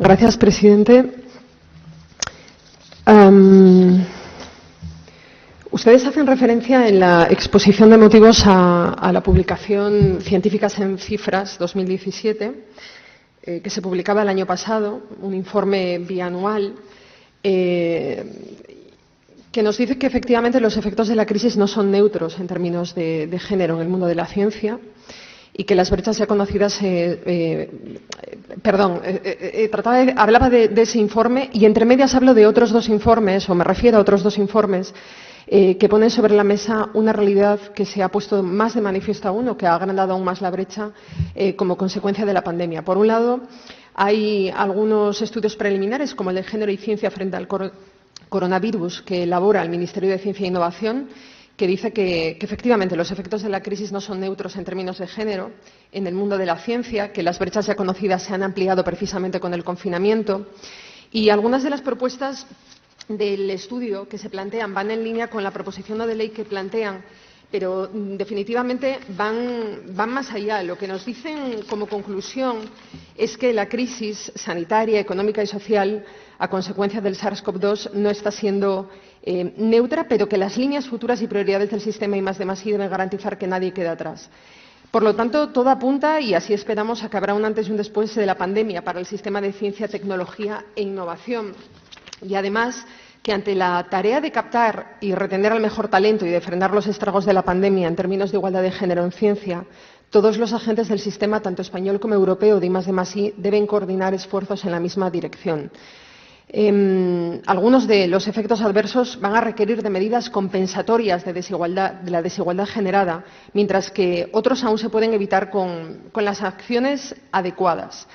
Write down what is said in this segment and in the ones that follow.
Gracias, presidente. Ustedes hacen referencia en la exposición de motivos a la publicación Científicas en Cifras 2017, que se publicaba el año pasado, un informe bianual que nos dice que efectivamente los efectos de la crisis no son neutros en términos de género en el mundo de la ciencia y que las brechas ya conocidas. Hablaba de ese informe y entre medias hablo de otros dos informes, o me refiero a otros dos informes que ponen sobre la mesa una realidad que se ha puesto más de manifiesto aún o que ha agrandado aún más la brecha como consecuencia de la pandemia. Por un lado, hay algunos estudios preliminares, como el de Género y Ciencia frente al coronavirus, que elabora el Ministerio de Ciencia e Innovación, que dice que efectivamente los efectos de la crisis no son neutros en términos de género en el mundo de la ciencia, que las brechas ya conocidas se han ampliado precisamente con el confinamiento. Y algunas de las propuestas del estudio que se plantean van en línea con la proposición no de ley que plantean, pero definitivamente van más allá. Lo que nos dicen como conclusión es que la crisis sanitaria, económica y social a consecuencia del SARS-CoV-2 no está siendo neutra, pero que las líneas futuras y prioridades del sistema I+D+I deben garantizar que nadie quede atrás. Por lo tanto, todo apunta, y así esperamos, a que habrá un antes y un después de la pandemia para el sistema de ciencia, tecnología e innovación. Y además, que ante la tarea de captar y retener al mejor talento y de frenar los estragos de la pandemia en términos de igualdad de género en ciencia, todos los agentes del sistema, tanto español como europeo, de I+D+I, deben coordinar esfuerzos en la misma dirección. Algunos de los efectos adversos van a requerir de medidas compensatorias de la desigualdad generada, mientras que otros aún se pueden evitar con las acciones adecuadas.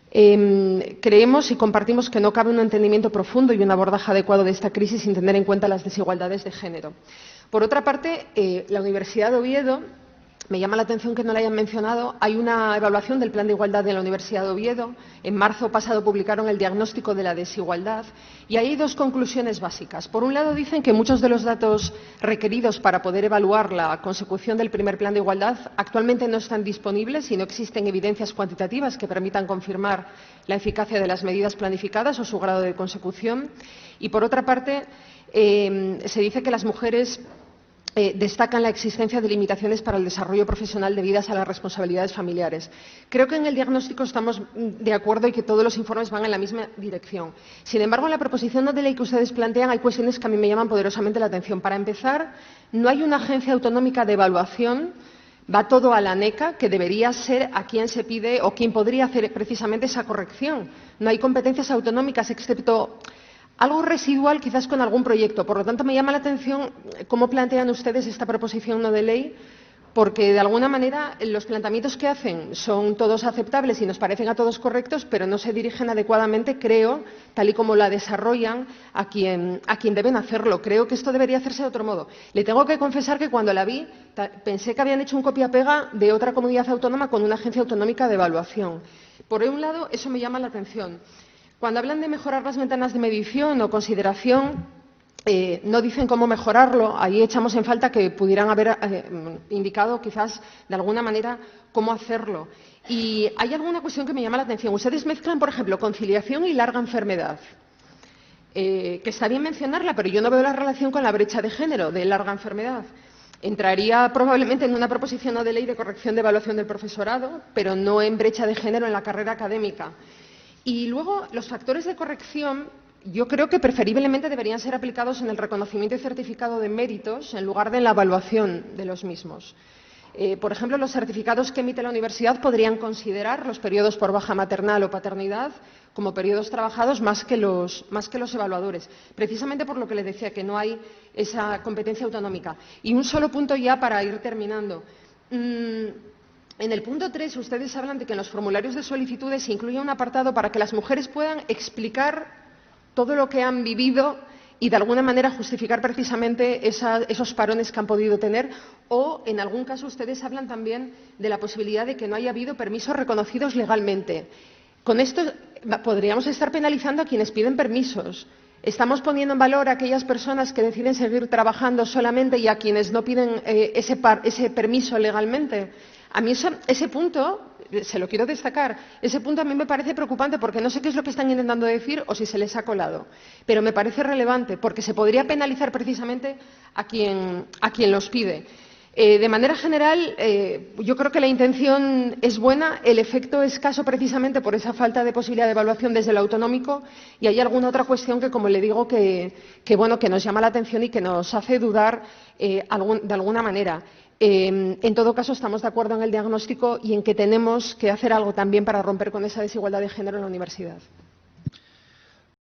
Creemos y compartimos que no cabe un entendimiento profundo y un abordaje adecuado de esta crisis sin tener en cuenta las desigualdades de género. Por otra parte, la Universidad de Oviedo, me llama la atención que no la hayan mencionado, hay una evaluación del Plan de Igualdad de la Universidad de Oviedo. En marzo pasado publicaron el diagnóstico de la desigualdad y ahí hay dos conclusiones básicas. Por un lado, dicen que muchos de los datos requeridos para poder evaluar la consecución del primer Plan de Igualdad actualmente no están disponibles y no existen evidencias cuantitativas que permitan confirmar la eficacia de las medidas planificadas o su grado de consecución. Y, por otra parte, se dice que las mujeres destacan la existencia de limitaciones para el desarrollo profesional debidas a las responsabilidades familiares. Creo que en el diagnóstico estamos de acuerdo y que todos los informes van en la misma dirección. Sin embargo, en la proposición no de ley que ustedes plantean hay cuestiones que a mí me llaman poderosamente la atención. Para empezar, no hay una agencia autonómica de evaluación. Va todo a la ANECA, que debería ser a quien se pide o quien podría hacer precisamente esa corrección. No hay competencias autonómicas, excepto algo residual, quizás con algún proyecto. Por lo tanto, me llama la atención cómo plantean ustedes esta proposición no de ley, porque de alguna manera los planteamientos que hacen son todos aceptables y nos parecen a todos correctos, pero no se dirigen adecuadamente, creo, tal y como la desarrollan, a quien deben hacerlo. Creo que esto debería hacerse de otro modo. Le tengo que confesar que cuando la vi pensé que habían hecho un copia-pega de otra comunidad autónoma con una agencia autonómica de evaluación. Por un lado, eso me llama la atención. Cuando hablan de mejorar las ventanas de medición o consideración, no dicen cómo mejorarlo. Ahí echamos en falta que pudieran haber indicado, quizás, de alguna manera, cómo hacerlo. Y hay alguna cuestión que me llama la atención. Ustedes mezclan, por ejemplo, conciliación y larga enfermedad, que está bien mencionarla, pero yo no veo la relación con la brecha de género de larga enfermedad. Entraría probablemente en una proposición no de ley de corrección de evaluación del profesorado, pero no en brecha de género en la carrera académica. Y luego, los factores de corrección, yo creo que preferiblemente deberían ser aplicados en el reconocimiento y certificado de méritos en lugar de en la evaluación de los mismos. Por ejemplo, los certificados que emite la universidad podrían considerar los periodos por baja maternal o paternidad como periodos trabajados más que los evaluadores, precisamente por lo que le decía, que no hay esa competencia autonómica. Y un solo punto ya para ir terminando. En el punto 3, ustedes hablan de que en los formularios de solicitudes se incluye un apartado para que las mujeres puedan explicar todo lo que han vivido y, de alguna manera, justificar precisamente esos parones que han podido tener. O, en algún caso, ustedes hablan también de la posibilidad de que no haya habido permisos reconocidos legalmente. Con esto podríamos estar penalizando a quienes piden permisos. Estamos poniendo en valor a aquellas personas que deciden seguir trabajando solamente y a quienes no piden ese permiso legalmente. A mí ese punto, se lo quiero destacar, ese punto a mí me parece preocupante porque no sé qué es lo que están intentando decir o si se les ha colado, pero me parece relevante porque se podría penalizar precisamente a quien los pide. De manera general, yo creo que la intención es buena, el efecto es escaso precisamente por esa falta de posibilidad de evaluación desde lo autonómico y hay alguna otra cuestión que, como le digo, que nos llama la atención y que nos hace dudar de alguna manera. En todo caso, estamos de acuerdo en el diagnóstico y en que tenemos que hacer algo también para romper con esa desigualdad de género en la universidad.